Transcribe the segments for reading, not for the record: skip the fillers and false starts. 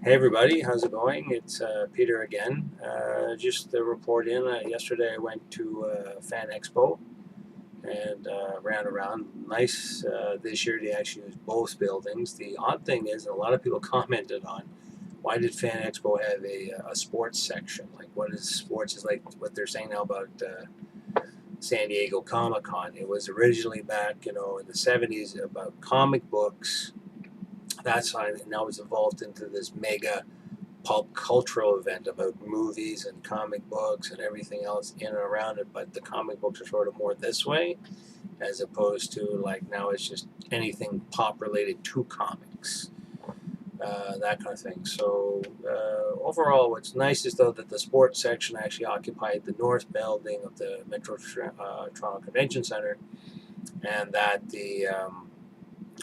Hey everybody, how's it going? It's Peter again. Just to report in, yesterday I went to FanExpo and ran around. Nice this year they actually used both buildings. The odd thing is, a lot of people commented on why did FanExpo have a sports section? Like, what is sports? Is like what they're saying now about San Diego Comic Con. It was originally back, in the 70s about comic books. That's why now it's evolved into this mega pulp cultural event about movies and comic books and everything else in and around it, but the comic books are sort of more this way as opposed to like now it's just anything pop related to comics, that kind of thing. So overall, what's nice is though that the sports section actually occupied the north building of the Metro Toronto Convention Center, and that the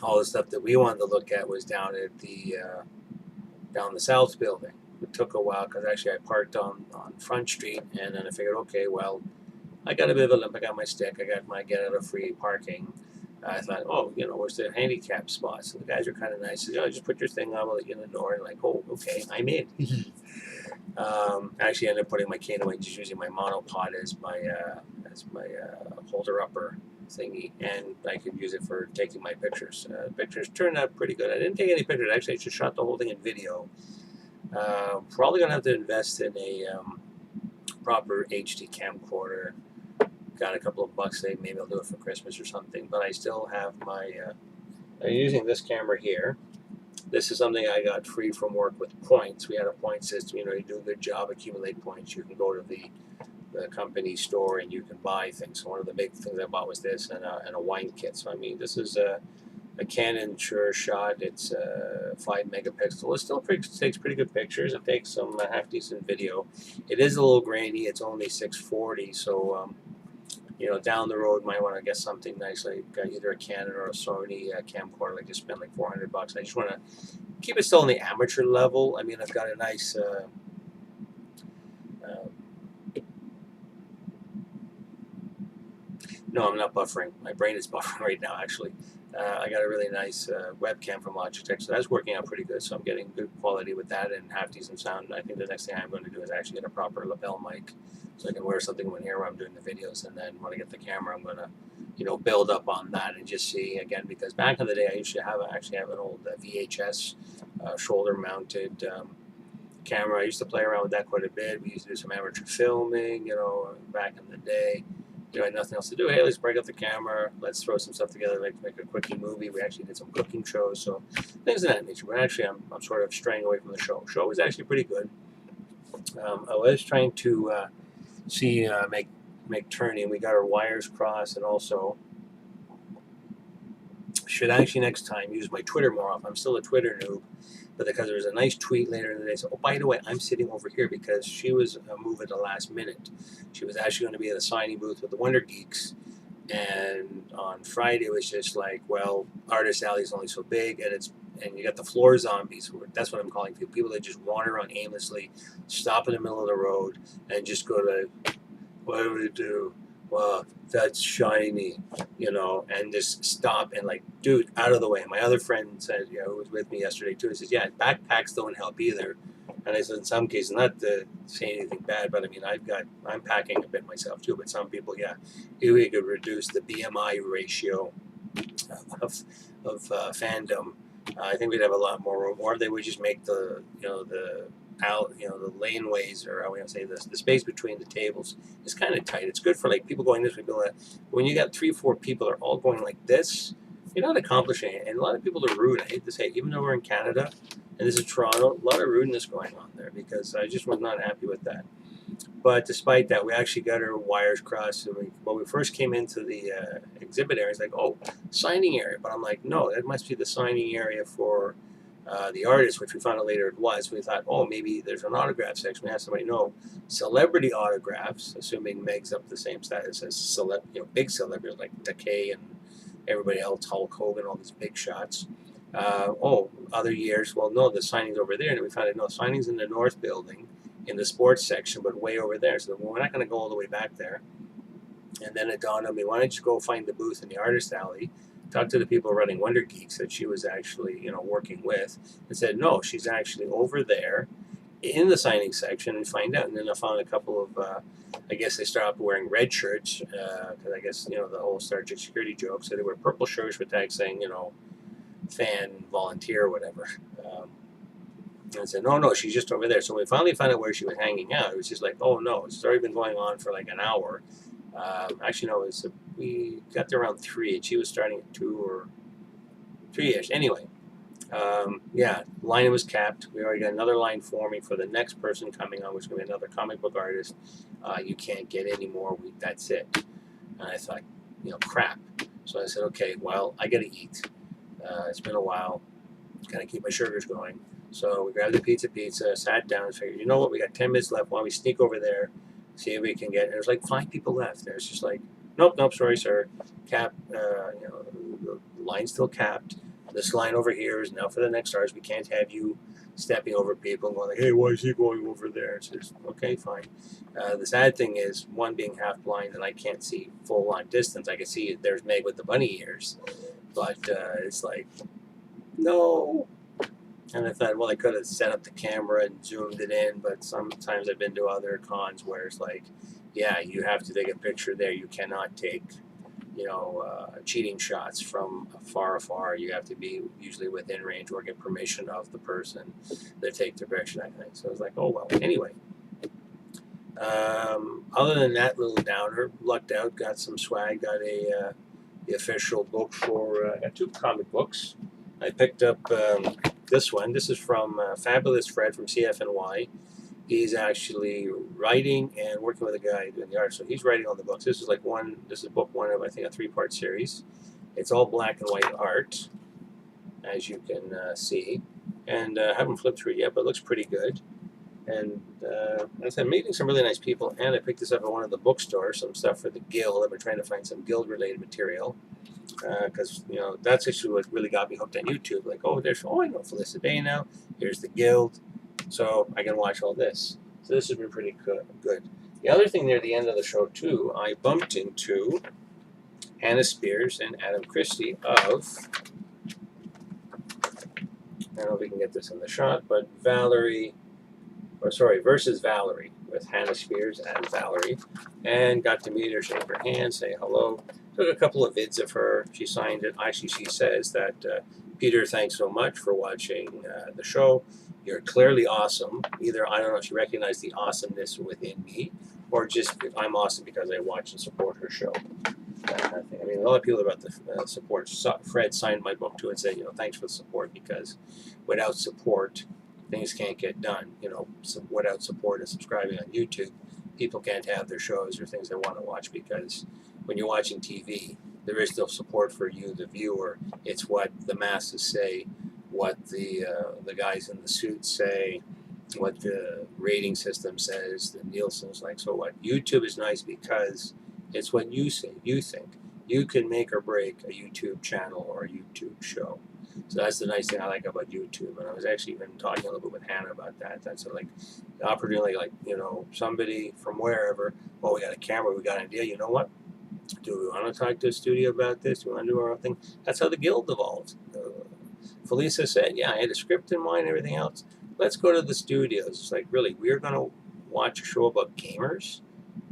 all the stuff that we wanted to look at was down at the down the south building. It took a while because actually I parked on Front Street, and then I figured, okay, well, I got a bit of a limp. I got my stick. I got my get out of free parking. I thought, oh, where's the handicap spots? And the guys are kind of nice. They said, just put your thing on, we'll let you in the door. And like, oh, okay, I'm in. I actually ended up putting my cane away, just using my monopod as my holder upper thingy, and I could use it for taking my pictures. Pictures turned out pretty good. I didn't take any pictures. Actually, I just shot the whole thing in video. Probably gonna have to invest in a proper HD camcorder. Got a couple of bucks saved. Maybe I'll do it for Christmas or something. But I still have my. I'm using this camera here. This is something I got free from work with points. We had a point system. You do a good job, accumulate points. You can go to the company store and you can buy things. So one of the big things I bought was this and a wine kit. So I mean, this is a Canon Sure shot. It's 5 megapixel. It still takes pretty good pictures. It takes some half decent video. It is a little grainy. It's only 640. So down the road might want to get something nice like either a Canon or a Sony camcorder. Like just spend like $400. I just want to keep it still on the amateur level. I mean, I've got a nice. No, I'm not buffering. My brain is buffering right now, actually. I got a really nice webcam from Logitech, so that's working out pretty good. So I'm getting good quality with that and half decent sound. I think the next thing I'm going to do is actually get a proper lapel mic, so I can wear something in here where I'm doing the videos. And then when I get the camera, I'm going to, build up on that and just see again. Because back in the day, I used to actually have an old VHS shoulder-mounted camera. I used to play around with that quite a bit. We used to do some amateur filming, back in the day. I had nothing else to do. Hey, let's break up the camera. Let's throw some stuff together, like make a quickie movie. We actually did some cooking shows, so things of that nature. But actually, I'm sort of straying away from the show. Show was actually pretty good. I was trying to see make turning. We got our wires crossed, and also should actually next time use my Twitter more often. I'm still a Twitter noob, but because there was a nice tweet later in the day. So, oh, by the way, I'm sitting over here because she was moving at the last minute. She was actually going to be at a signing booth with the Wonder Geeks, and on Friday it was just like, well, Artist Alley is only so big, and you got the floor zombies. That's what I'm calling people that just wander around aimlessly, stop in the middle of the road, and just go to, what do we do? Wow, that's shiny, and just stop and like, dude, out of the way. My other friend said, who was with me yesterday too, he says, yeah, backpacks don't help either. And I said, in some cases, not to say anything bad, but I mean, I'm packing a bit myself too, but some people, yeah, we could reduce the BMI ratio of fandom. I think we'd have a lot more room, or they would just make the laneways, or how we say this, the space between the tables is kind of tight. It's good for like people going this way. When you got 3-4 people that are all going like this, you're not accomplishing it. And a lot of people are rude. I hate to say it, even though we're in Canada and this is Toronto, a lot of rudeness going on there because I just was not happy with that. But despite that, we actually got our wires crossed. And when we first came into the exhibit area, it's like, oh, signing area. But I'm like, no, that must be the signing area for the artist, which we found out later it was. We thought, oh, maybe there's an autograph section. We had somebody know celebrity autographs, assuming Meg's up the same status as big celebrities like Takei and everybody else, Hulk Hogan, all these big shots. Other years, well, no, the signing's over there. And we found out, no, signing's in the north building in the sports section, but way over there. So we're not going to go all the way back there. And then it dawned on me, why don't you go find the booth in the Artist Alley? talked to the people running Wonder Geeks that she was actually, working with, and said, no, she's actually over there in the signing section and find out. And then I found a couple of, I guess they started wearing red shirts because I guess, the whole Star Trek security joke. So they wear purple shirts with tags saying, fan, volunteer, or whatever. And I said, no, she's just over there. So when we finally found out where she was hanging out, it was just like, oh no, it's already been going on for like an hour. Actually, no, we got there around 3, and she was starting at 2 or 3-ish. Anyway, yeah, line was capped. We already got another line forming for the next person coming on, which is going to be another comic book artist. You can't get any more. That's it. And I thought, crap. So I said, okay, well, I got to eat. It's been a while. Got to keep my sugars going. So we grabbed the pizza, sat down, and figured, you know what, we got 10 minutes left. Why don't we sneak over there, see if we can get. There's like 5 people left. There's just like, nope, sorry, sir. Cap, the line's still capped. This line over here is now for the next stars. We can't have you stepping over people and going like, hey, why is he going over there? It's just, okay, fine. The sad thing is, one, being half blind, and I can't see full on distance. I can see there's Meg with the bunny ears, but it's like, no. And I thought, well, I could have set up the camera and zoomed it in, but sometimes I've been to other cons where it's like, yeah, you have to take a picture there. You cannot take, cheating shots from afar. You have to be usually within range or get permission of the person to take the picture, I think. So I was like, oh, well, anyway. Other than that little downer, lucked out, got some swag, got the official book for, got 2 comic books. I picked up this one. This is from Fabulous Fred from CFNY. He's actually writing and working with a guy doing the art. So he's writing all the books. This is book 1 of, I think, a 3-part series. It's all black and white art, as you can see. And I haven't flipped through it yet, but it looks pretty good. And I said, I'm meeting some really nice people. And I picked this up at one of the bookstores, some stuff for the Guild. I've been trying to find some Guild-related material. Because that's actually what really got me hooked on YouTube. Like, I know Felicity Day now. Here's the Guild, so I can watch all this. So this has been pretty good. The other thing near the end of the show too, I bumped into Hannah Spears and Adam Christie of. I don't know if we can get this in the shot, but versus Valerie, with Hannah Spears and Valerie, and got to meet her, shake her hand, say hello. Took a couple of vids of her. She signed it. Actually, she says that, Peter, thanks so much for watching the show. You're clearly awesome. Either, I don't know if she recognized the awesomeness within me, or just I'm awesome because I watch and support her show. That kind of thing. I mean, a lot of people about the support. Fred signed my book too and said, thanks for the support, because without support, things can't get done. Without support and subscribing on YouTube, people can't have their shows or things they want to watch, because when you're watching TV, there is still support for you, the viewer. It's what the masses say, what the guys in the suits say, what the rating system says, the Nielsen's like. So what? YouTube is nice because it's what you say, you think. You can make or break a YouTube channel or a YouTube show. So that's the nice thing I like about YouTube. And I was actually even talking a little bit with Hannah about that. That's like the opportunity, somebody from wherever, we got a camera, we got an idea, you know what? Do we want to talk to a studio about this? Do we want to do our own thing? That's how the Guild evolved. Felisa said, yeah, I had a script in mind and everything else. Let's go to the studios. It's like, really, we're going to watch a show about gamers?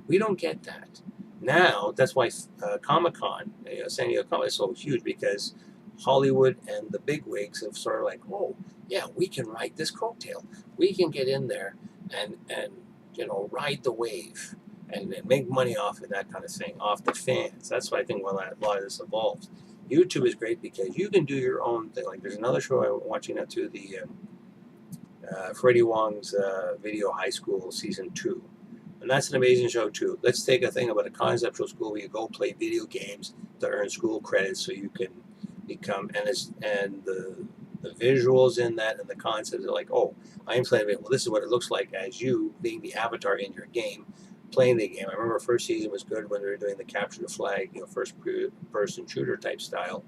We don't get that. Now, that's why Comic-Con, San Diego Comic is so huge, because Hollywood and the bigwigs have sort of like, oh, yeah, we can ride this coattail. We can get in there and ride the wave and make money off of that kind of thing, off the fans. That's why I think a lot of this evolves. YouTube is great because you can do your own thing. Like, there's another show I'm watching now too, the Freddie Wong's Video High School Season 2. And that's an amazing show too. Let's take a thing about a conceptual school where you go play video games to earn school credits so you can become, and the visuals in that and the concepts are like, oh, I'm playing it. Well, this is what it looks like as you being the avatar in your game, playing the game. I remember first season was good when they were doing the capture the flag, first person shooter type style,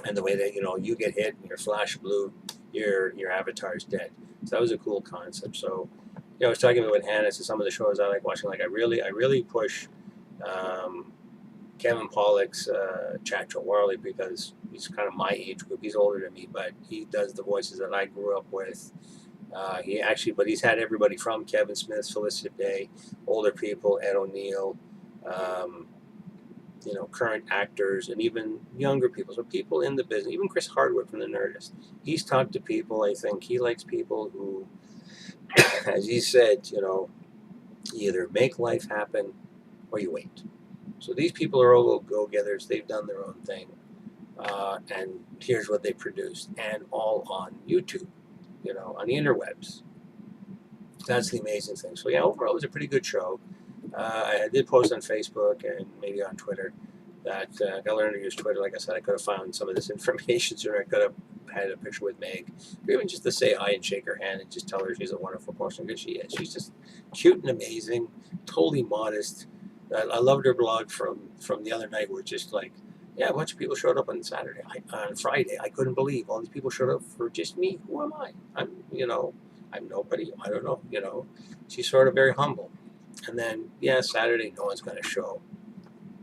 and the way that you get hit and your flash blue, your avatar's dead. So that was a cool concept. So I was talking about Hannah. So some of the shows I like watching, like I really push Kevin Pollak's Chacho Warley, because he's kind of my age group. He's older than me, but he does the voices that I grew up with. But he's had everybody from Kevin Smith, Felicity Day, older people, Ed O'Neill, um, current actors, and even younger people. So people in the business, even Chris Hardwick from The Nerdist. He's talked to people. I think he likes people who, as he said, you either make life happen or you wait. So these people are all go-getters. They've done their own thing. And here's what they produced. And all on YouTube, on the interwebs. That's the amazing thing. So yeah, overall it was a pretty good show. I did post on Facebook and maybe on Twitter that I got to learn to use Twitter. Like I said, I could have found some of this information sooner. I could have had a picture with Meg, or even just to say hi and shake her hand and just tell her she's a wonderful person, because she is. She's just cute and amazing, totally modest. I loved her blog from the other night, where just like, yeah, a bunch of people showed up on Friday. I couldn't believe all these people showed up for just me. Who am I? I'm nobody. I don't know. She's sort of very humble. And then, yeah, Saturday, no one's going to show.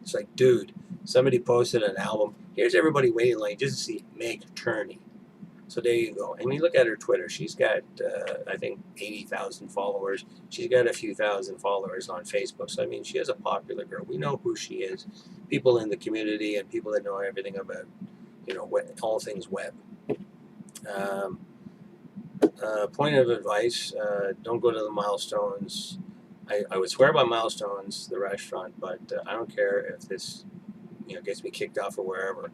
It's like, dude, somebody posted an album. Here's everybody waiting in line just to see Meg Turney. So there you go. I mean, look at her Twitter. She's got, I think, 80,000 followers. She's got a few thousand followers on Facebook. So, I mean, she is a popular girl. We know who she is. People in the community and people that know everything about, all things web. Point of advice, don't go to the Milestones. I would swear by Milestones, the restaurant, but I don't care if this gets me kicked off or wherever.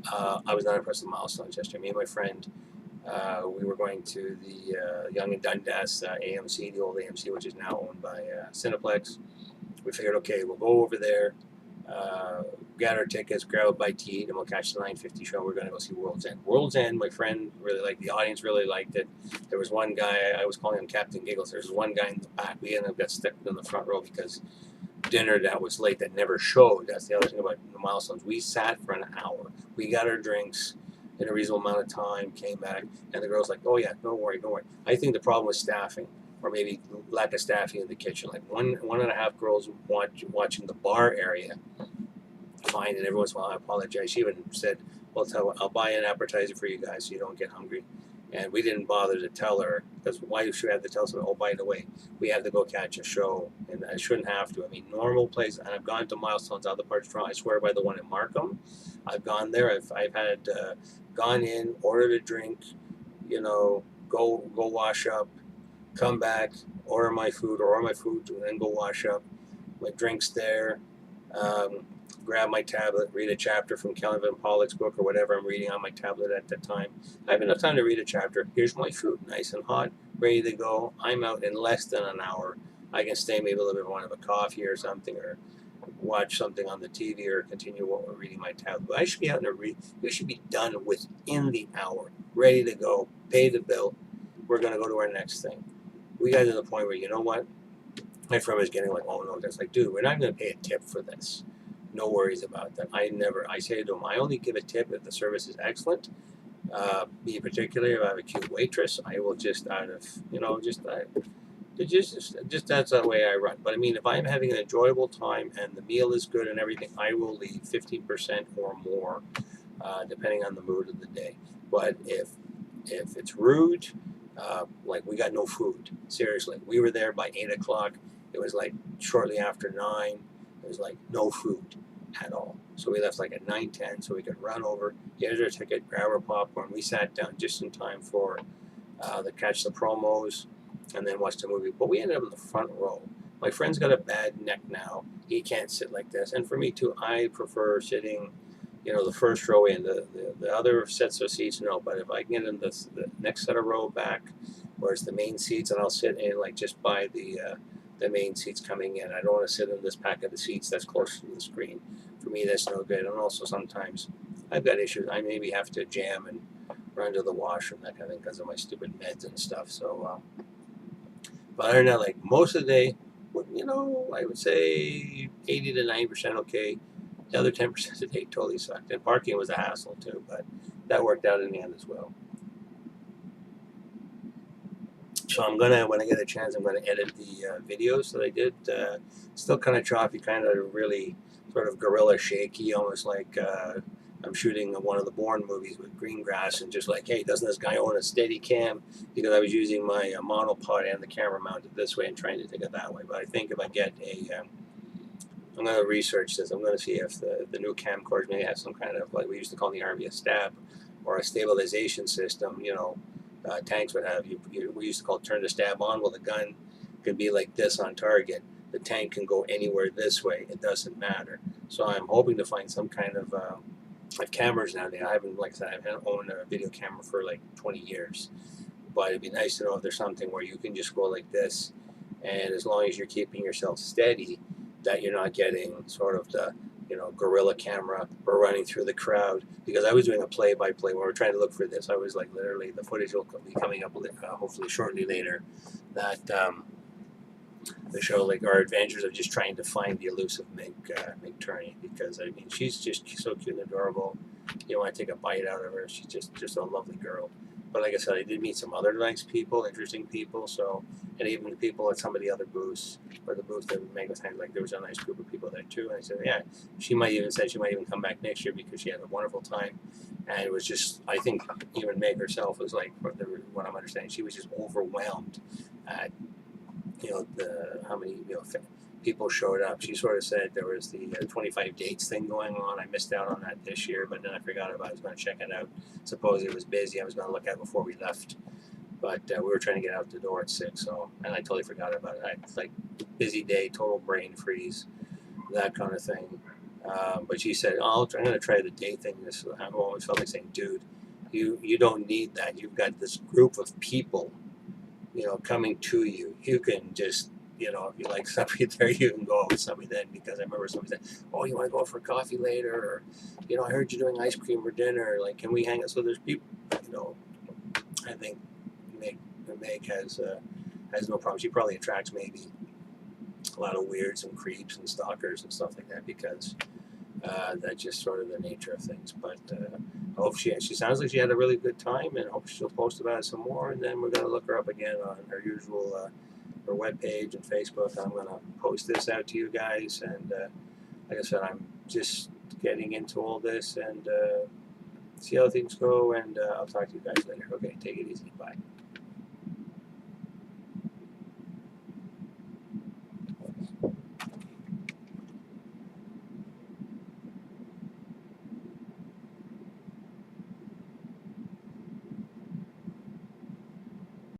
I was not impressed with Milestones yesterday. Me and my friend, we were going to the Young and Dundas AMC, the old AMC, which is now owned by Cineplex. We figured, okay, we'll go over there, get our tickets, grab a bite to eat, and we'll catch the 9:50 show. We're going to go see World's End. World's End, my friend really liked. The audience really liked it. There was one guy, I was calling him Captain Giggles. There's one guy in the back. We ended up got stuck in the front row because dinner that was late that never showed. That's the other thing about the Milestones. We sat for an hour. We got our drinks in a reasonable amount of time, came back, and the girl's like, oh yeah, don't worry. I think the problem was staffing, or maybe lack of staffing in the kitchen. Like one and a half girls watching the bar area, fine, and every once in a while I apologize. She even said, well, I'll buy an appetizer for you guys so you don't get hungry. And we didn't bother to tell her, because why should we have to tell someone, oh, by the way, we have to go catch a show, and I shouldn't have to. I mean, normal place, and I've gone to Milestones, other parts of Toronto. I swear by the one in Markham. I've gone there. I've had gone in, ordered a drink, go wash up, come back, order my food, and then go wash up. My drink's there. Grab my tablet, read a chapter from Kevin Pollak's book or whatever I'm reading on my tablet at the time. I have enough time to read a chapter. Here's my food, nice and hot, ready to go. I'm out in less than an hour. I can stay maybe a little bit, want to have a coffee or something, or watch something on the TV, or continue reading my tablet. But I should be out we should be done within the hour, ready to go, pay the bill. We're going to go to our next thing. We got to the point where, you know what? My friend was getting like, oh no, that's like, dude, we're not going to pay a tip for this. No worries about that. I say to them, I only give a tip if the service is excellent. Me particularly, if I have a cute waitress, I will just just that's the way I run. But I mean, if I'm having an enjoyable time and the meal is good and everything, I will leave 15% or more, depending on the mood of the day. But if it's rude, like we got no food. Seriously, we were there by 8 o'clock. It was like shortly after 9. It was like no food at all. So we left like at 9:10 so we could run over, get our ticket, grab our popcorn. We sat down just in time for to catch the promos and then watch the movie. But we ended up in the front row. My friend's got a bad neck now. He can't sit like this. And for me too, I prefer sitting, the first row in. The other sets of seats, no. But if I can get in the next set of row back, where it's the main seats, and I'll sit in like just by the main seats coming in. I don't want to sit in this pack of the seats that's close to the screen. For me, that's no good. And also sometimes I've got issues. I maybe have to jam and run to the washroom, that kind of thing, because of my stupid meds and stuff. So, but other than that, like most of the day, I would say 80 to 90% okay. The other 10% of the day totally sucked. And parking was a hassle too, but that worked out in the end as well. So when I get a chance, I'm gonna edit the videos that I did. Still kind of choppy, kind of really sort of guerrilla shaky, almost like I'm shooting one of the Bourne movies with green grass, and just like, hey, doesn't this guy own a steady cam? Because I was using my monopod and the camera mounted this way and trying to take it that way. But I think if I get I'm going to research this. I'm going to see if the new camcorders may have some kind of, like we used to call in the Army, a stab or a stabilization system. Tanks would have. We used to call turn the stab on. Well, the gun could be like this on target. The tank can go anywhere this way. It doesn't matter. So I'm hoping to find some kind of cameras nowadays. I haven't, like I said, I haven't owned a video camera for like 20 years. But it'd be nice to know if there's something where you can just go like this, and as long as you're keeping yourself steady, that you're not getting sort of the guerrilla camera or running through the crowd. Because I was doing a play-by-play when we were trying to look for this. I was like, literally, the footage will be coming up hopefully shortly later. That the show, like our adventures of just trying to find the elusive Meg Turney, because I mean she's just so cute and adorable. You want to take a bite out of her. She's just a lovely girl. But like I said, I did meet some other nice people, interesting people. So, and even the people at some of the other booths, or the booth that Meg was having, like there was a nice group of people there too. And I said, yeah, she might even come back next year because she had a wonderful time. And it was just, I think even Meg herself was like, what I'm understanding, she was just overwhelmed at how many people showed up. She sort of said there was the 25 dates thing going on. I missed out on that this year, but then I forgot about it. I was going to check it out. Suppose it was busy. I was going to look at it before we left, but we were trying to get out the door at 6, and I totally forgot about it. It's like busy day, total brain freeze, that kind of thing. But she said, "Oh, I'm going to try the date thing." I always felt like saying, "Dude, you don't need that. You've got this group of people coming to you. You can just, if you like somebody there, you can go out with somebody then." Because I remember somebody said, "Oh, you want to go for coffee later?" Or, "I heard you doing ice cream for dinner. Like, can we hang out?" So there's people, I think Meg has no problem. She probably attracts maybe a lot of weirds and creeps and stalkers and stuff like that, because that's just sort of the nature of things. But I hope she sounds like she had a really good time, and I hope she'll post about it some more. And then we're going to look her up again on her usual her webpage and Facebook. I'm going to post this out to you guys. And like I said, I'm just getting into all this and see how things go. And I'll talk to you guys later. Okay, take it easy. Bye.